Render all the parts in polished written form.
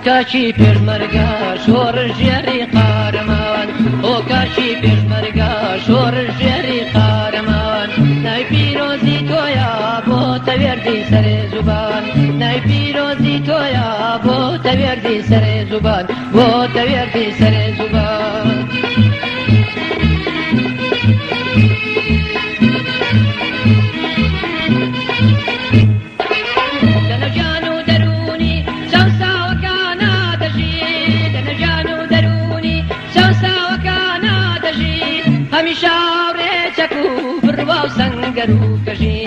کاشی پێشمەرگە شۆڕ ژێری قارەمان کاشی پێشمەرگە شۆڕ ژێری قارەمان نای پیرۆزی تۆیە بۆ تەوێردی سەرێ زوبان نای پیرۆزی تۆیە بۆ تەوێردی سەرێ زوبان بۆ تەوێردی سەرێ زوبان هەمیشە ڕێچەک و بڕوا و سەنگەر و کەژی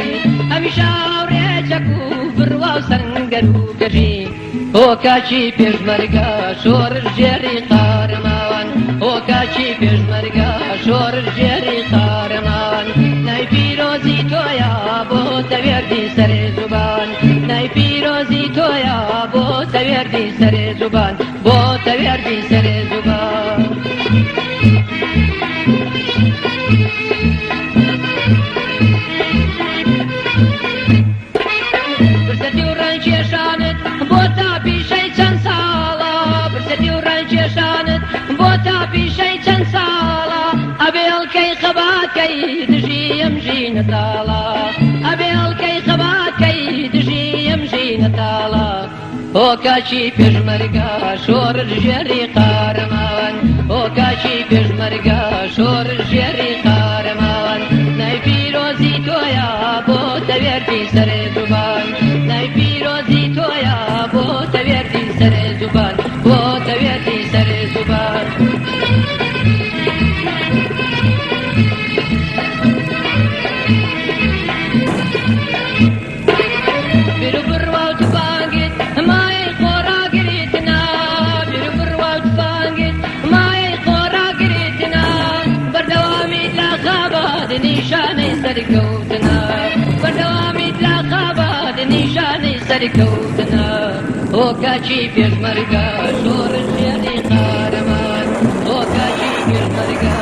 هەمیشە ڕێچەک و بڕوا و سەنگەر و کەژی کاچی پێشمەرگە شۆڕ ژێری قارەمان کاچی پێشمەرگە شۆڕ ژێری قارەمان نای پیرۆزی تۆیە بۆ تەوێردی سەرێ زوبان نای پیرۆزی تۆیە بۆ تەوێردی سەرێ زوبان بۆ تەوێردی سەرێ زوبان برسەتی و ڕەنکێشانت بۆ تا پیشەی چەند ساڵە برسەتی و ڕەنکێشانت بۆ تا پیشەی چەند ساڵە ئەبێ هەڵکەی خەباتکەی دژی ئەم ژینە تاڵە ئەبێ هەڵکەی خەباتکەی دژی ئەم ژینە تاڵە کاچی پێشمەرگە شۆڕ ژێری قارەمان کاچی پێشمەرگە شۆڕ ژێری قارەمان نای پیرۆزی تۆیە بۆ تەوێردی سەرێ زوبان نای پیرۆزی تۆیە بۆ تەوێردی سەرێ زوبان بۆ تەوێردی سەرێ زوبان بیر و بڕوا و تفانگت مایەی خۆراگریتنا بیر و بڕوا و تفانگت مایەی خۆراگریتنا بەردەوامیت لە خابات نیشانەی سەرکەوتنا بەردەوامیت لە خابات نیشانەی سەرکەوتنا کاچی پێشمەرگە شۆڕ ژێری قارەمان کاچی پێشمەرگە